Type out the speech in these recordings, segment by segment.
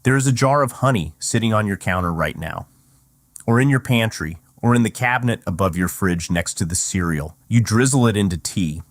There is a jar of honey sitting on your counter right now, or in your pantry, or in the cabinet above your fridge next to the cereal. You drizzle it into tea.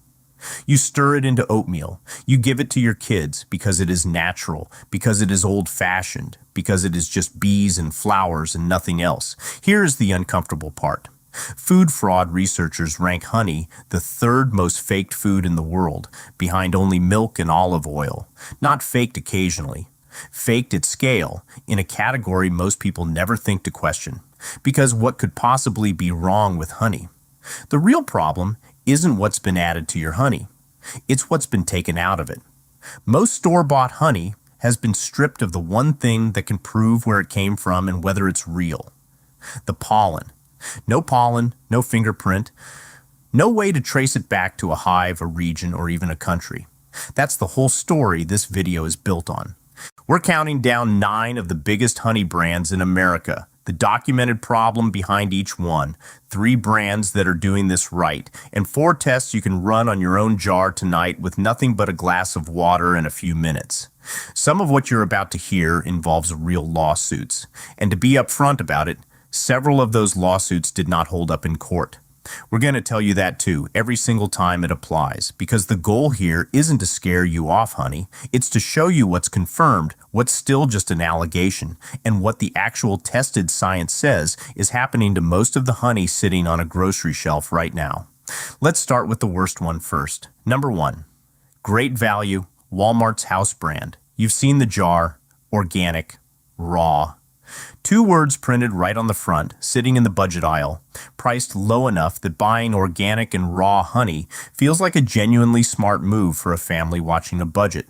You stir it into oatmeal. You give it to your kids because it is natural, because it is old-fashioned, because it is just bees and flowers and nothing else. Here is the uncomfortable part. Food fraud researchers rank honey the third most faked food in the world, behind only milk and olive oil. Not faked occasionally. Faked at scale, in a category most people never think to question. Because what could possibly be wrong with honey? The real problem isn't what's been added to your honey. It's what's been taken out of it. Most store-bought honey has been stripped of the one thing that can prove where it came from and whether it's real. The pollen. No pollen, no fingerprint, no way to trace it back to a hive, a region, or even a country. That's the whole story this video is built on. We're counting down 9 of the biggest honey brands in America, the documented problem behind each one, 3 brands that are doing this right, and 4 tests you can run on your own jar tonight with nothing but a glass of water and a few minutes. Some of what you're about to hear involves real lawsuits, and to be upfront about it, several of those lawsuits did not hold up in court. We're going to tell you that too, every single time it applies, because the goal here isn't to scare you off, honey. It's to show you what's confirmed, what's still just an allegation, and what the actual tested science says is happening to most of the honey sitting on a grocery shelf right now. Let's start with the worst one first. Number 1. Great value, Walmart's house brand. You've seen the jar, organic, raw. 2 words printed right on the front, sitting in the budget aisle, priced low enough that buying organic and raw honey feels like a genuinely smart move for a family watching a budget.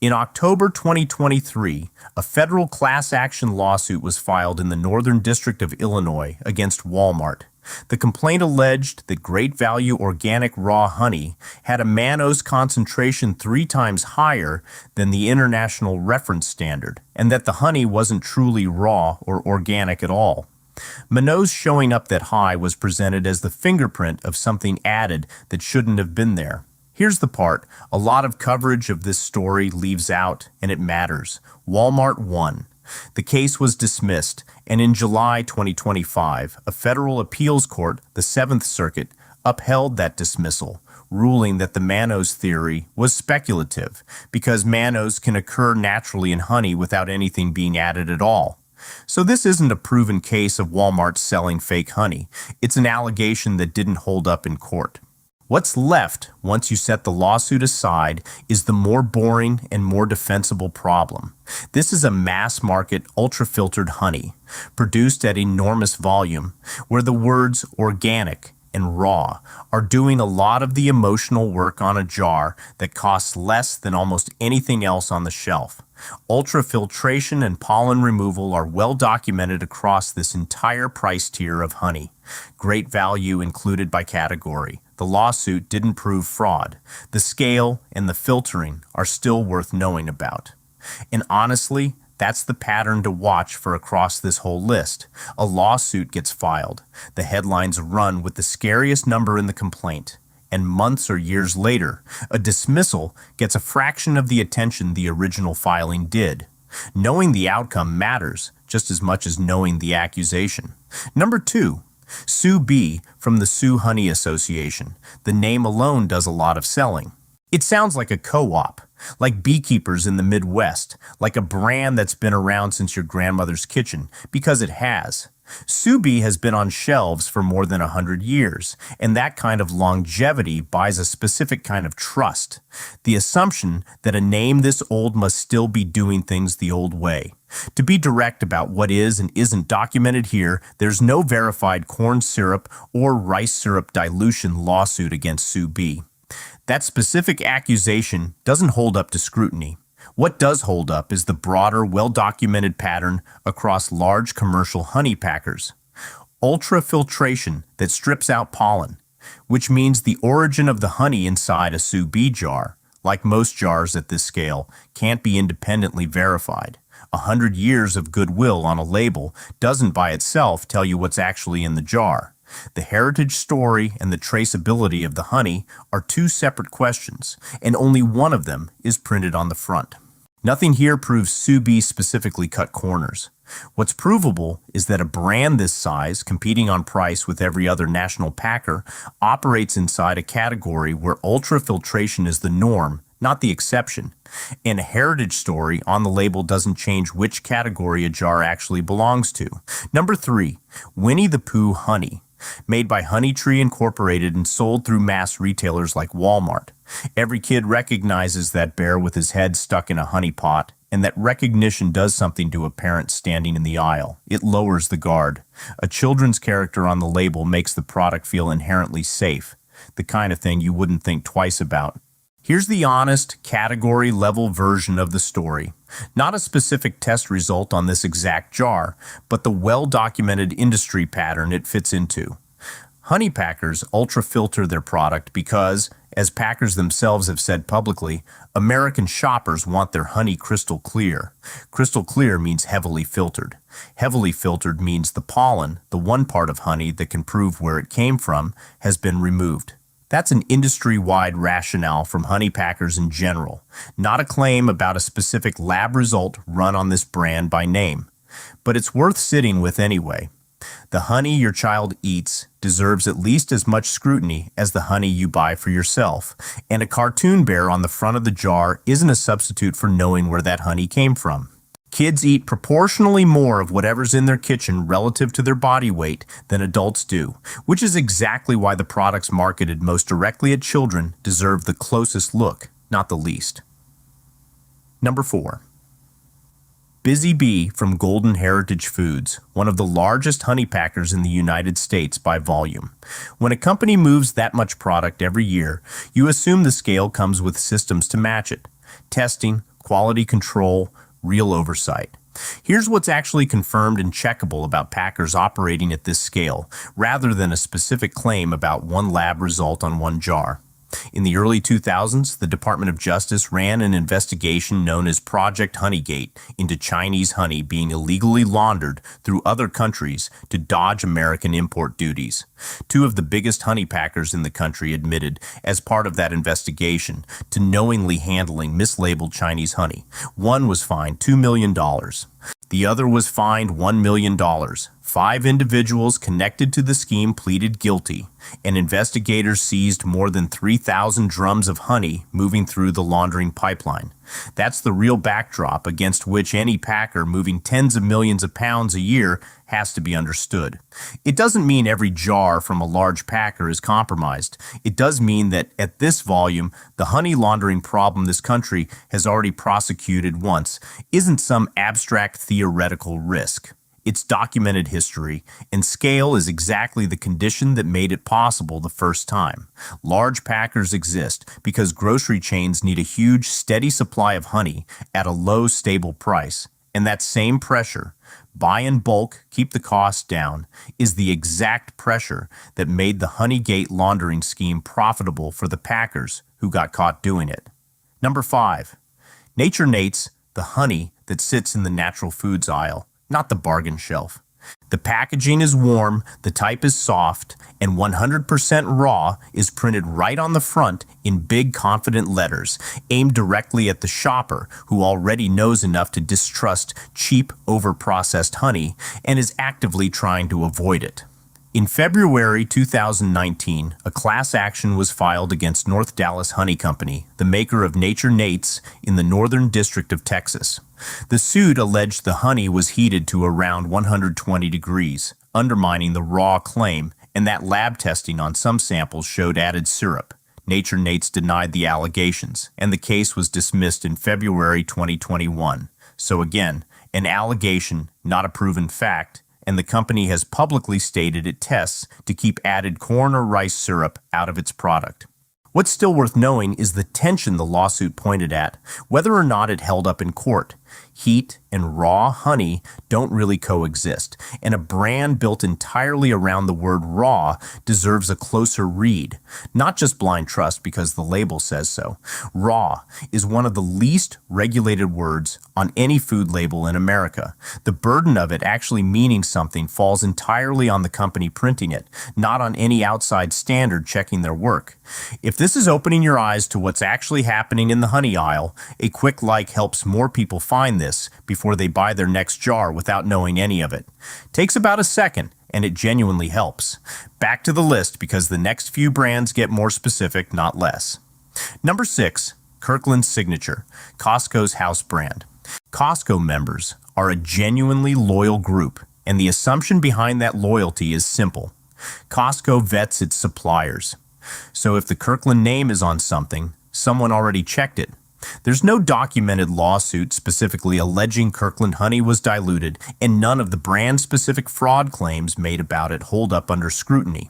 In October 2023, a federal class action lawsuit was filed in the Northern District of Illinois against Walmart. The complaint alleged that Great Value organic raw honey had a mannose concentration 3 times higher than the international reference standard, and that the honey wasn't truly raw or organic at all. Mannose showing up that high was presented as the fingerprint of something added that shouldn't have been there. Here's the part a lot of coverage of this story leaves out, and it matters. Walmart won. The case was dismissed, and in July 2025, a federal appeals court, the 7th Circuit, upheld that dismissal, ruling that the mannose theory was speculative because mannose can occur naturally in honey without anything being added at all. So this isn't a proven case of Walmart selling fake honey. It's an allegation that didn't hold up in court. What's left, once you set the lawsuit aside, is the more boring and more defensible problem. This is a mass-market, ultra-filtered honey, produced at enormous volume, where the words organic and raw are doing a lot of the emotional work on a jar that costs less than almost anything else on the shelf. Ultrafiltration and pollen removal are well documented across this entire price tier of honey. Great value included by category. The lawsuit didn't prove fraud. The scale and the filtering are still worth knowing about. And honestly, that's the pattern to watch for across this whole list. A lawsuit gets filed. The headlines run with the scariest number in the complaint. And months or years later, a dismissal gets a fraction of the attention the original filing did. Knowing the outcome matters just as much as knowing the accusation. Number 2. Sue B. from the Sioux Honey Association. The name alone does a lot of selling. It sounds like a co-op, like beekeepers in the Midwest, like a brand that's been around since your grandmother's kitchen, because it has. Sue B. has been on shelves for more than 100 years, and that kind of longevity buys a specific kind of trust. The assumption that a name this old must still be doing things the old way. To be direct about what is and isn't documented here, there's no verified corn syrup or rice syrup dilution lawsuit against Sue B. That specific accusation doesn't hold up to scrutiny. What does hold up is the broader, well-documented pattern across large commercial honey packers. Ultrafiltration that strips out pollen, which means the origin of the honey inside a Sue B jar, like most jars at this scale, can't be independently verified. 100 years of goodwill on a label doesn't by itself tell you what's actually in the jar. The heritage story and the traceability of the honey are 2 separate questions, and only one of them is printed on the front. Nothing here proves Sue Bee specifically cut corners. What's provable is that a brand this size, competing on price with every other national packer, operates inside a category where ultrafiltration is the norm, not the exception. And a heritage story on the label doesn't change which category a jar actually belongs to. Number 3, Winnie the Pooh Honey. Made by Honey Tree Incorporated and sold through mass retailers like Walmart. Every kid recognizes that bear with his head stuck in a honey pot, and that recognition does something to a parent standing in the aisle. It lowers the guard. A children's character on the label makes the product feel inherently safe, the kind of thing you wouldn't think twice about. Here's the honest, category-level version of the story. Not a specific test result on this exact jar, but the well-documented industry pattern it fits into. Honey packers ultra-filter their product because, as packers themselves have said publicly, American shoppers want their honey crystal clear. Crystal clear means heavily filtered. Heavily filtered means the pollen, the one part of honey that can prove where it came from, has been removed. That's an industry-wide rationale from honey packers in general, not a claim about a specific lab result run on this brand by name. But it's worth sitting with anyway. The honey your child eats deserves at least as much scrutiny as the honey you buy for yourself, and a cartoon bear on the front of the jar isn't a substitute for knowing where that honey came from. Kids eat proportionally more of whatever's in their kitchen relative to their body weight than adults do, which is exactly why the products marketed most directly at children deserve the closest look, not the least. Number 4. Busy Bee from Golden Heritage Foods, one of the largest honey packers in the United States by volume. When a company moves that much product every year, you assume the scale comes with systems to match it. Testing, quality control, real oversight. Here's what's actually confirmed and checkable about packers operating at this scale, rather than a specific claim about one lab result on one jar. In the early 2000s, the Department of Justice ran an investigation known as Project Honeygate into Chinese honey being illegally laundered through other countries to dodge American import duties. 2 of the biggest honey packers in the country admitted, as part of that investigation, to knowingly handling mislabeled Chinese honey. One was fined $2 million. The other was fined $1 million. 5 individuals connected to the scheme pleaded guilty, and investigators seized more than 3,000 drums of honey moving through the laundering pipeline. That's the real backdrop against which any packer moving tens of millions of pounds a year has to be understood. It doesn't mean every jar from a large packer is compromised. It does mean that at this volume, the honey laundering problem this country has already prosecuted once isn't some abstract theoretical risk. It's documented history, and scale is exactly the condition that made it possible the first time. Large packers exist because grocery chains need a huge, steady supply of honey at a low, stable price. And that same pressure, buy in bulk, keep the costs down, is the exact pressure that made the Honeygate laundering scheme profitable for the packers who got caught doing it. Number 5. Nature Nate's, the honey that sits in the natural foods aisle, not the bargain shelf. The packaging is warm, the type is soft, and 100% raw is printed right on the front in big, confident letters, aimed directly at the shopper who already knows enough to distrust cheap, overprocessed honey and is actively trying to avoid it. In February 2019, a class action was filed against North Dallas Honey Company, the maker of Nature Nate's in the Northern District of Texas. The suit alleged the honey was heated to around 120 degrees, undermining the raw claim, and that lab testing on some samples showed added syrup. Nature Nate's denied the allegations, and the case was dismissed in February 2021. So again, an allegation, not a proven fact, and the company has publicly stated it tests to keep added corn or rice syrup out of its product. What's still worth knowing is the tension the lawsuit pointed at, whether or not it held up in court. Heat and raw honey don't really coexist, and a brand built entirely around the word raw deserves a closer read, not just blind trust because the label says so. Raw is one of the least regulated words on any food label in America. The burden of it actually meaning something falls entirely on the company printing it, not on any outside standard checking their work. If this is opening your eyes to what's actually happening in the honey aisle, a quick like helps more people find this before they buy their next jar without knowing any of it. Takes about a second, and it genuinely helps. Back to the list because the next few brands get more specific, not less. Number 6, Kirkland's Signature, Costco's house brand. Costco members are a genuinely loyal group, and the assumption behind that loyalty is simple. Costco vets its suppliers. So if the Kirkland name is on something, someone already checked it. There's no documented lawsuit specifically alleging Kirkland honey was diluted, and none of the brand-specific fraud claims made about it hold up under scrutiny.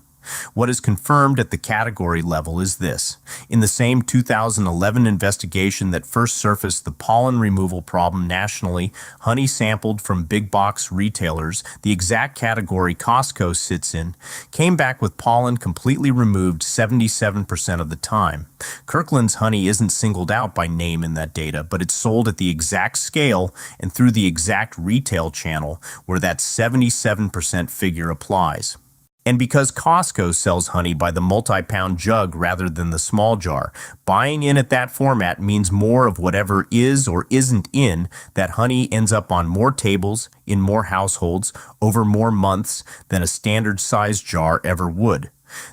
What is confirmed at the category level is this. In the same 2011 investigation that first surfaced the pollen removal problem nationally, honey sampled from big box retailers, the exact category Costco sits in, came back with pollen completely removed 77% of the time. Kirkland's honey isn't singled out by name in that data, but it's sold at the exact scale and through the exact retail channel where that 77% figure applies. And because Costco sells honey by the multi-pound jug rather than the small jar, buying in at that format means more of whatever is or isn't in that honey ends up on more tables, in more households, over more months than a standard-sized jar ever would.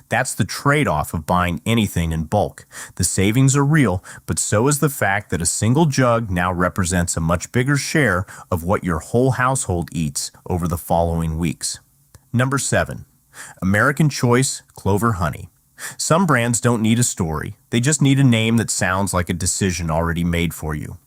That's the trade-off of buying anything in bulk. The savings are real, but so is the fact that a single jug now represents a much bigger share of what your whole household eats over the following weeks. Number 7. American Choice Clover Honey. Some brands don't need a story. They just need a name that sounds like a decision already made for you.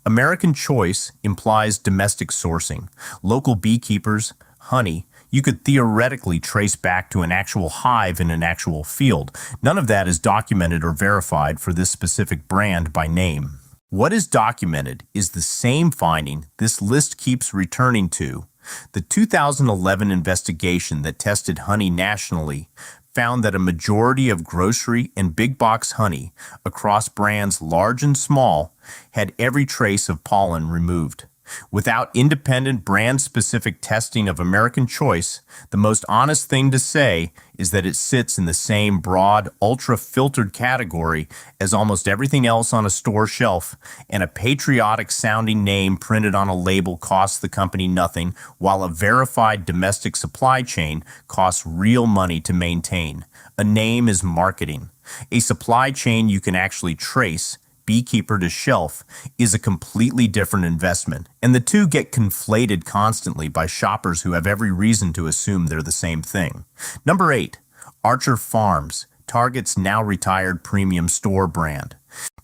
American Choice implies domestic sourcing. Local beekeepers, honey, you could theoretically trace back to an actual hive in an actual field. None of that is documented or verified for this specific brand by name. What is documented is the same finding this list keeps returning to. The 2011 investigation that tested honey nationally found that a majority of grocery and big box honey across brands large and small had every trace of pollen removed. Without independent brand-specific testing of American Choice, the most honest thing to say is that it sits in the same broad, ultra-filtered category as almost everything else on a store shelf, and a patriotic-sounding name printed on a label costs the company nothing, while a verified domestic supply chain costs real money to maintain. A name is marketing. A supply chain you can actually trace, beekeeper to shelf, is a completely different investment, and the two get conflated constantly by shoppers who have every reason to assume they're the same thing. Number 8. Archer Farms, Target's now retired premium store brand.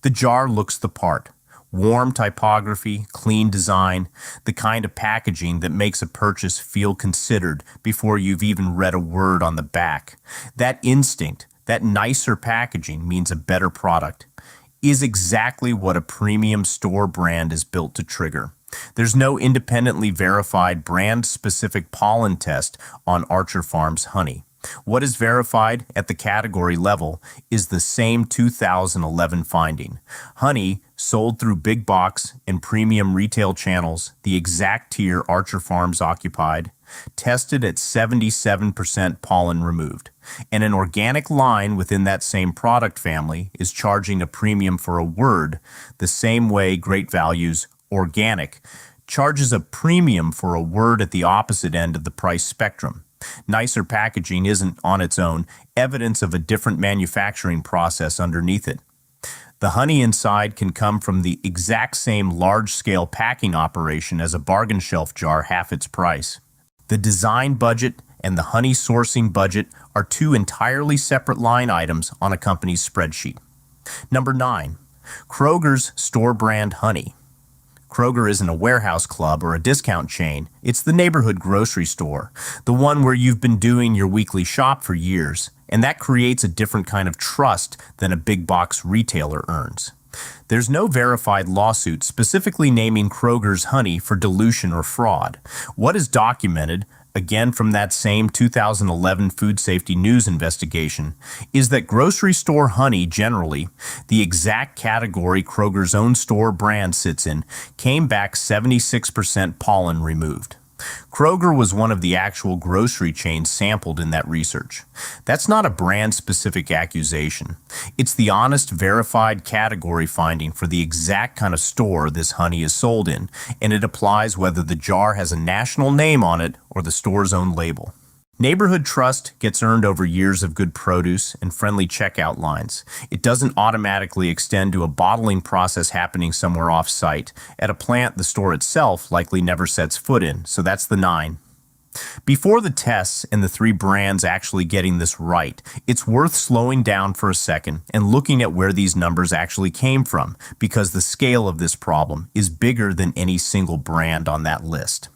The jar looks the part. Warm typography, clean design, the kind of packaging that makes a purchase feel considered before you've even read a word on the back. That instinct, that nicer packaging means a better product, is exactly what a premium store brand is built to trigger. There's no independently verified brand-specific pollen test on Archer Farms honey. What is verified at the category level is the same 2011 finding. Honey sold through big box and premium retail channels, the exact tier Archer Farms occupied, tested at 77% pollen removed. And an organic line within that same product family is charging a premium for a word, the same way Great Value's organic charges a premium for a word at the opposite end of the price spectrum. Nicer packaging isn't, on its own, evidence of a different manufacturing process underneath it. The honey inside can come from the exact same large-scale packing operation as a bargain shelf jar half its price. The design budget and the honey sourcing budget are two entirely separate line items on a company's spreadsheet. Number 9. Kroger's store brand honey. Kroger isn't a warehouse club or a discount chain. It's the neighborhood grocery store, the one where you've been doing your weekly shop for years, and that creates a different kind of trust than a big box retailer earns. There's no verified lawsuit specifically naming Kroger's honey for dilution or fraud. What is documented, again from that same 2011 Food Safety News investigation, is that grocery store honey generally, the exact category Kroger's own store brand sits in, came back 76% pollen removed. Kroger was one of the actual grocery chains sampled in that research. That's not a brand-specific accusation. It's the honest, verified category finding for the exact kind of store this honey is sold in, and it applies whether the jar has a national name on it or the store's own label. Neighborhood trust gets earned over years of good produce and friendly checkout lines. It doesn't automatically extend to a bottling process happening somewhere off-site, at a plant the store itself likely never sets foot in, so that's the 9. Before the tests and the 3 brands actually getting this right, it's worth slowing down for a second and looking at where these numbers actually came from, because the scale of this problem is bigger than any single brand on that list.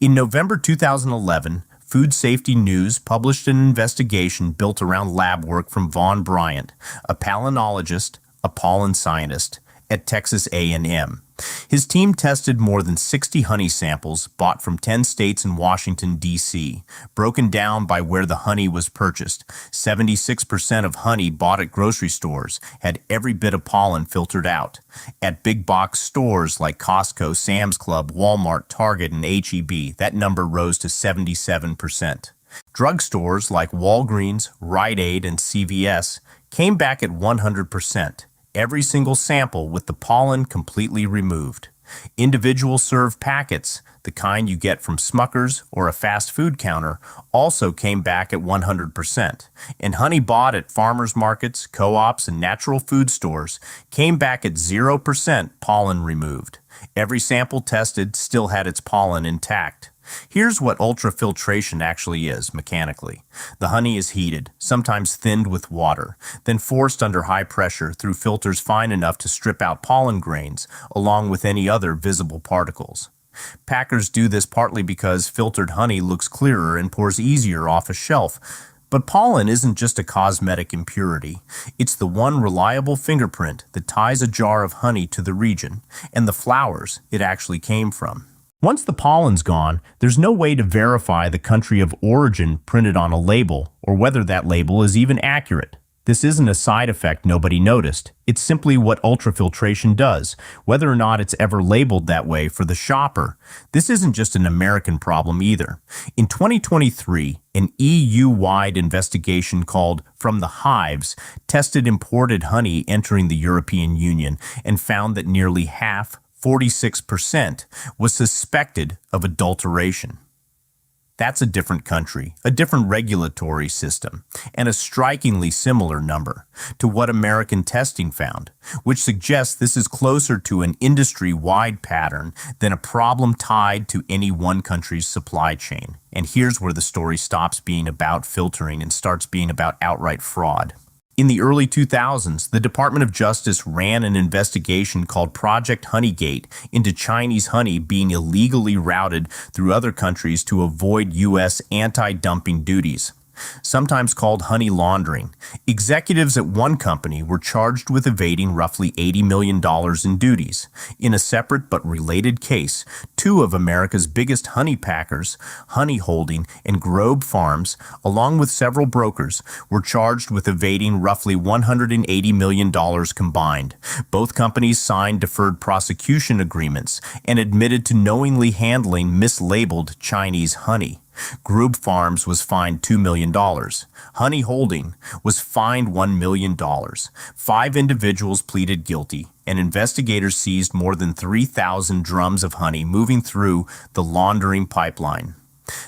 In November 2011, Food Safety News published an investigation built around lab work from Vaughn Bryant, a palynologist, a pollen scientist at Texas A&M. His team tested more than 60 honey samples bought from 10 states and Washington, D.C., broken down by where the honey was purchased. 76% of honey bought at grocery stores had every bit of pollen filtered out. At big box stores like Costco, Sam's Club, Walmart, Target, and H-E-B, that number rose to 77%. Drugstores like Walgreens, Rite Aid, and CVS came back at 100%. Every single sample with the pollen completely removed. Individual serve packets, the kind you get from Smucker's or a fast food counter, also came back at 100%. And honey bought at farmers markets, co-ops, and natural food stores came back at 0% pollen removed. Every sample tested still had its pollen intact. Here's what ultrafiltration actually is, mechanically. The honey is heated, sometimes thinned with water, then forced under high pressure through filters fine enough to strip out pollen grains, along with any other visible particles. Packers do this partly because filtered honey looks clearer and pours easier off a shelf. But pollen isn't just a cosmetic impurity. It's the one reliable fingerprint that ties a jar of honey to the region and the flowers it actually came from. Once the pollen's gone, there's no way to verify the country of origin printed on a label, or whether that label is even accurate. This isn't a side effect nobody noticed. It's simply what ultrafiltration does, whether or not it's ever labeled that way for the shopper. This isn't just an American problem either. In 2023, an EU-wide investigation called From the Hives tested imported honey entering the European Union and found that nearly half, 46%, was suspected of adulteration. That's a different country, a different regulatory system, and a strikingly similar number to what American testing found, which suggests this is closer to an industry-wide pattern than a problem tied to any one country's supply chain. And here's where the story stops being about filtering and starts being about outright fraud. In the early 2000s, the Department of Justice ran an investigation called Project Honeygate into Chinese honey being illegally routed through other countries to avoid U.S. anti-dumping duties, sometimes called honey laundering. Executives at one company were charged with evading roughly $80 million in duties. In a separate but related case, 2 of America's biggest honey packers, Honey Holding and Grobe Farms, along with several brokers, were charged with evading roughly $180 million combined. Both companies signed deferred prosecution agreements and admitted to knowingly handling mislabeled Chinese honey. Grobe Farms was fined $2 million. Honey Holding was fined $1 million. 5 individuals pleaded guilty, and investigators seized more than 3,000 drums of honey moving through the laundering pipeline.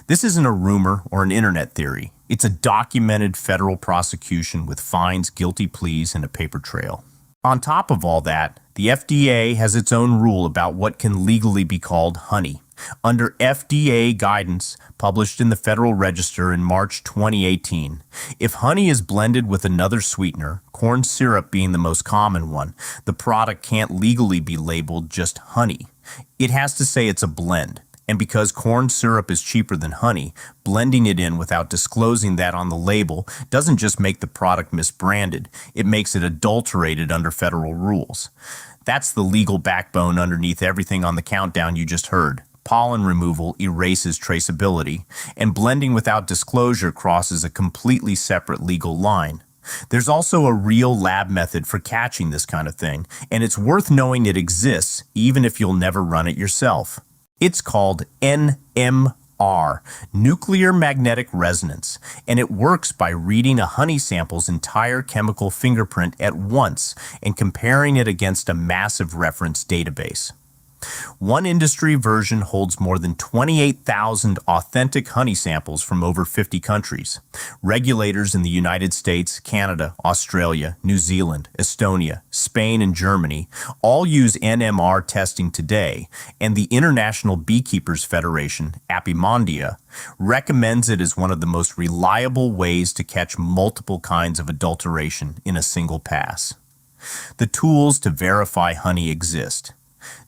This isn't a rumor or an internet theory. It's a documented federal prosecution with fines, guilty pleas, and a paper trail. On top of all that, the FDA has its own rule about what can legally be called honey. Under FDA guidance published in the Federal Register in March 2018, if honey is blended with another sweetener, corn syrup being the most common one, the product can't legally be labeled just honey. It has to say it's a blend, And because corn syrup is cheaper than honey, blending it in without disclosing that on the label doesn't just make the product misbranded, it makes it adulterated under federal rules. That's the legal backbone underneath everything on the countdown you just heard. Pollen removal erases traceability, and blending without disclosure crosses a completely separate legal line. There's also a real lab method for catching this kind of thing, and it's worth knowing it exists even if you'll never run it yourself. It's called NMR, nuclear magnetic resonance, and it works by reading a honey sample's entire chemical fingerprint at once and comparing it against a massive reference database. One industry version holds more than 28,000 authentic honey samples from over 50 countries. Regulators in the United States, Canada, Australia, New Zealand, Estonia, Spain, and Germany all use NMR testing today, and the International Beekeepers Federation, Apimondia, recommends it as one of the most reliable ways to catch multiple kinds of adulteration in a single pass. The tools to verify honey exist.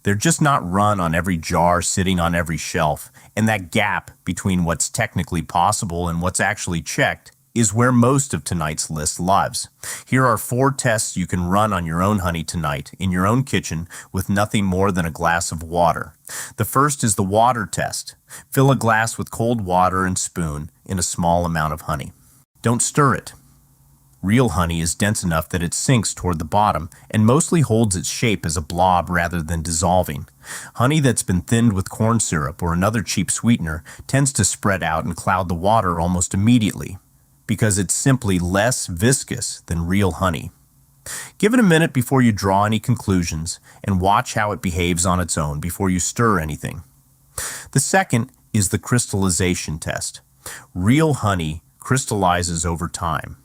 They're just not run on every jar sitting on every shelf, and that gap between what's technically possible and what's actually checked is where most of tonight's list lives. Here are 4 tests you can run on your own honey tonight in your own kitchen with nothing more than a glass of water. The first is the water test. Fill a glass with cold water and spoon in a small amount of honey. Don't stir it. Real honey is dense enough that it sinks toward the bottom and mostly holds its shape as a blob rather than dissolving. Honey that's been thinned with corn syrup or another cheap sweetener tends to spread out and cloud the water almost immediately because it's simply less viscous than real honey. Give it a minute before you draw any conclusions and watch how it behaves on its own before you stir anything. The second is the crystallization test. Real honey crystallizes over time.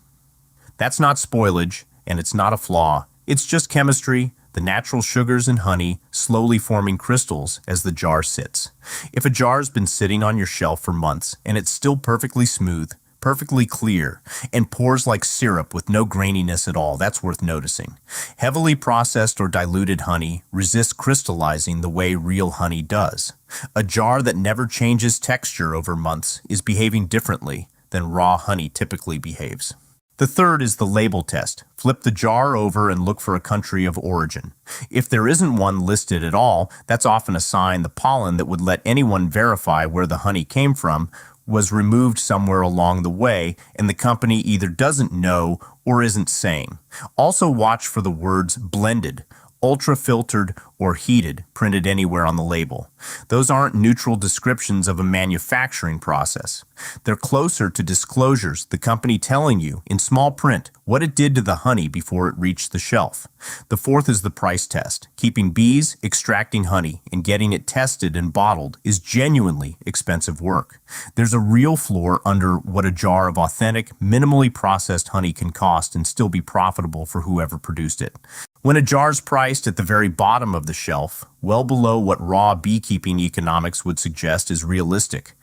That's not spoilage, and it's not a flaw. It's just chemistry, the natural sugars in honey slowly forming crystals as the jar sits. If a jar's been sitting on your shelf for months and it's still perfectly smooth, perfectly clear, and pours like syrup with no graininess at all, that's worth noticing. Heavily processed or diluted honey resists crystallizing the way real honey does. A jar that never changes texture over months is behaving differently than raw honey typically behaves. The third is the label test. Flip the jar over and look for a country of origin. If there isn't one listed at all, that's often a sign the pollen that would let anyone verify where the honey came from was removed somewhere along the way, and the company either doesn't know or isn't saying. Also watch for the words blended, ultra-filtered, or heated printed anywhere on the label. Those aren't neutral descriptions of a manufacturing process. They're closer to disclosures, the company telling you, in small print, what it did to the honey before it reached the shelf. The fourth is the price test. Keeping bees, extracting honey, and getting it tested and bottled is genuinely expensive work. There's a real floor under what a jar of authentic, minimally processed honey can cost and still be profitable for whoever produced it. When a jar's priced at the very bottom of the shelf, well below what raw beekeeping economics would suggest is realistic,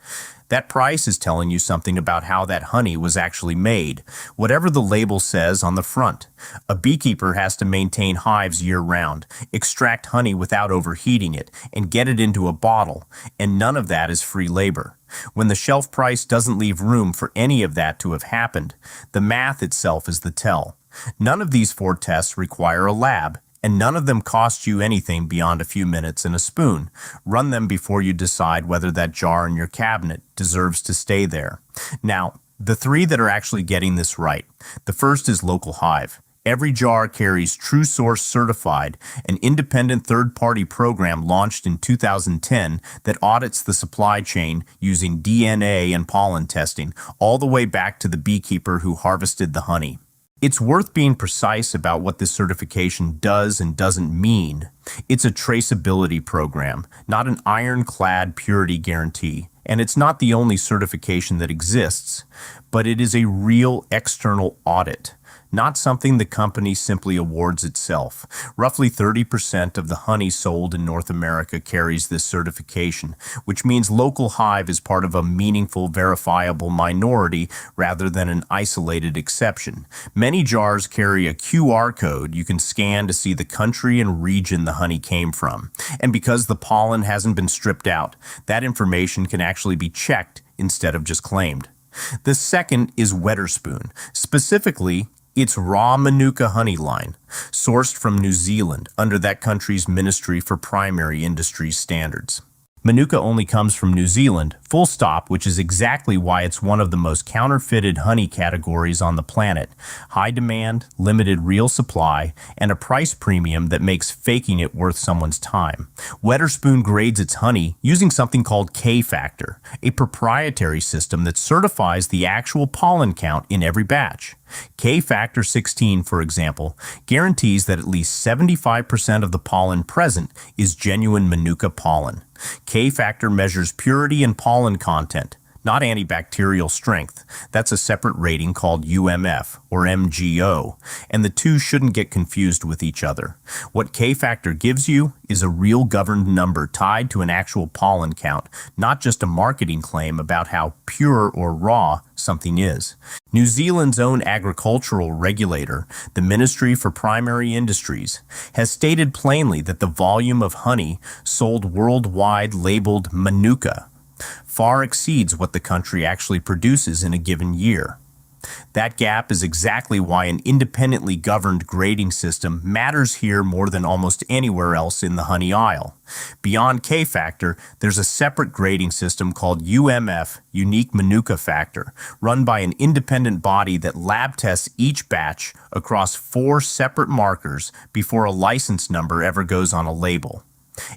that price is telling you something about how that honey was actually made, whatever the label says on the front. A beekeeper has to maintain hives year-round, extract honey without overheating it, and get it into a bottle, and none of that is free labor. When the shelf price doesn't leave room for any of that to have happened, the math itself is the tell. None of these 4 tests require a lab, and none of them cost you anything beyond a few minutes and a spoon. Run them before you decide whether that jar in your cabinet deserves to stay there. Now, the 3 that are actually getting this right. The first is local hive. Every jar carries True Source Certified, an independent third-party program launched in 2010 that audits the supply chain using DNA and pollen testing, all the way back to the beekeeper who harvested the honey. It's worth being precise about what this certification does and doesn't mean. It's a traceability program, not an ironclad purity guarantee. And it's not the only certification that exists, but it is a real external audit. not something the company simply awards itself. Roughly 30% of the honey sold in North America carries this certification, which means local hive is part of a meaningful, verifiable minority rather than an isolated exception. Many jars carry a QR code you can scan to see the country and region the honey came from. And because the pollen hasn't been stripped out, that information can actually be checked instead of just claimed. The second is Wetherspoon, specifically its raw Manuka honey line, sourced from New Zealand under that country's Ministry for Primary Industries standards. Manuka only comes from New Zealand, full stop, which is exactly why it's one of the most counterfeited honey categories on the planet. High demand, limited real supply, and a price premium that makes faking it worth someone's time. Wetherspoon grades its honey using something called K-factor, a proprietary system that certifies the actual pollen count in every batch. K-factor 16, for example, guarantees that at least 75% of the pollen present is genuine Manuka pollen. K-factor measures purity and pollen content, not antibacterial strength. That's a separate rating called UMF, or MGO, and the two shouldn't get confused with each other. What K-factor gives you is a real governed number tied to an actual pollen count, not just a marketing claim about how pure or raw something is. New Zealand's own agricultural regulator, the Ministry for Primary Industries, has stated plainly that the volume of honey sold worldwide labeled Manuka far exceeds what the country actually produces in a given year. That gap is exactly why an independently governed grading system matters here more than almost anywhere else in the honey aisle. Beyond K-factor, there's a separate grading system called UMF, Unique Manuka Factor, run by an independent body that lab tests each batch across 4 separate markers before a license number ever goes on a label.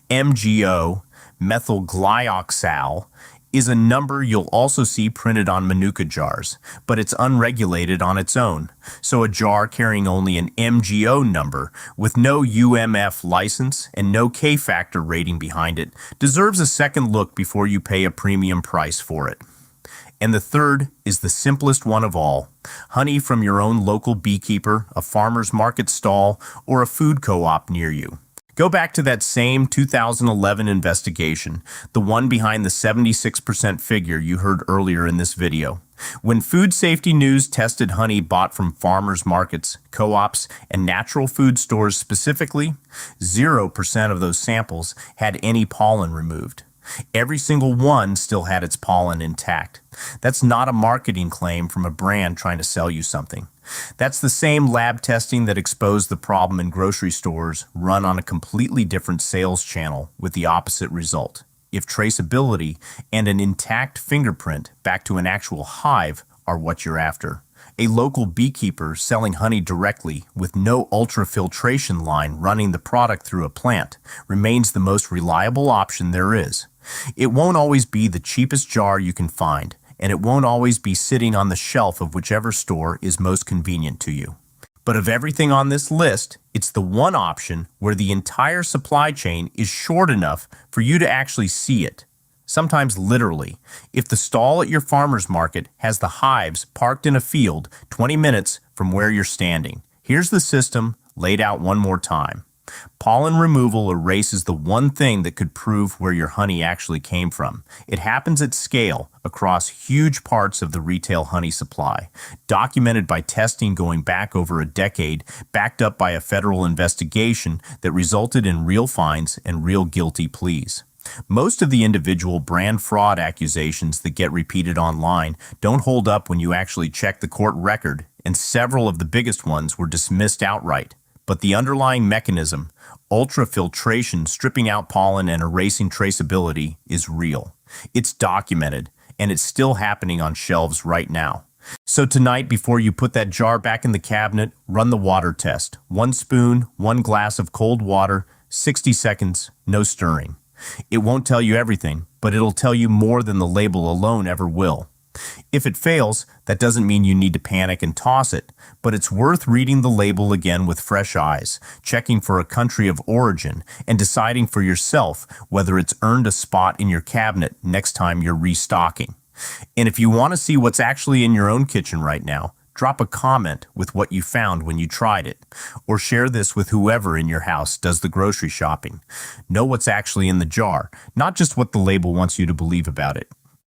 MGO, methyl glyoxal, is a number you'll also see printed on Manuka jars, but it's unregulated on its own. So a jar carrying only an MGO number with no UMF license and no K-factor rating behind it deserves a second look before you pay a premium price for it. And the third is the simplest one of all: honey from your own local beekeeper, a farmer's market stall, or a food co-op near you. Go back to that same 2011 investigation, the one behind the 76% figure you heard earlier in this video. When Food Safety News tested honey bought from farmers markets, co-ops, and natural food stores specifically, 0% of those samples had any pollen removed. Every single one still had its pollen intact. That's not a marketing claim from a brand trying to sell you something. That's the same lab testing that exposed the problem in grocery stores run on a completely different sales channel with the opposite result. If traceability and an intact fingerprint back to an actual hive are what you're after, a local beekeeper selling honey directly with no ultrafiltration line running the product through a plant remains the most reliable option there is. It won't always be the cheapest jar you can find, and it won't always be sitting on the shelf of whichever store is most convenient to you. But of everything on this list, it's the one option where the entire supply chain is short enough for you to actually see it. Sometimes literally. If the stall at your farmer's market has the hives parked in a field 20 minutes from where you're standing. Here's the system laid out one more time. Pollen removal erases the one thing that could prove where your honey actually came from. It happens at scale across huge parts of the retail honey supply, documented by testing going back over a decade, backed up by a federal investigation that resulted in real fines and real guilty pleas. Most of the individual brand fraud accusations that get repeated online don't hold up when you actually check the court record, and several of the biggest ones were dismissed outright. But the underlying mechanism, ultrafiltration stripping out pollen and erasing traceability, is real. It's documented, and it's still happening on shelves right now. So tonight, before you put that jar back in the cabinet, run the water test. 1 spoon, 1 glass of cold water, 60 seconds, no stirring. It won't tell you everything, but it'll tell you more than the label alone ever will. If it fails, that doesn't mean you need to panic and toss it, but it's worth reading the label again with fresh eyes, checking for a country of origin, and deciding for yourself whether it's earned a spot in your cabinet next time you're restocking. And if you want to see what's actually in your own kitchen right now, Drop a comment with what you found when you tried it, or share this with whoever in your house does the grocery shopping. Know what's actually in the jar, not just what the label wants you to believe about it.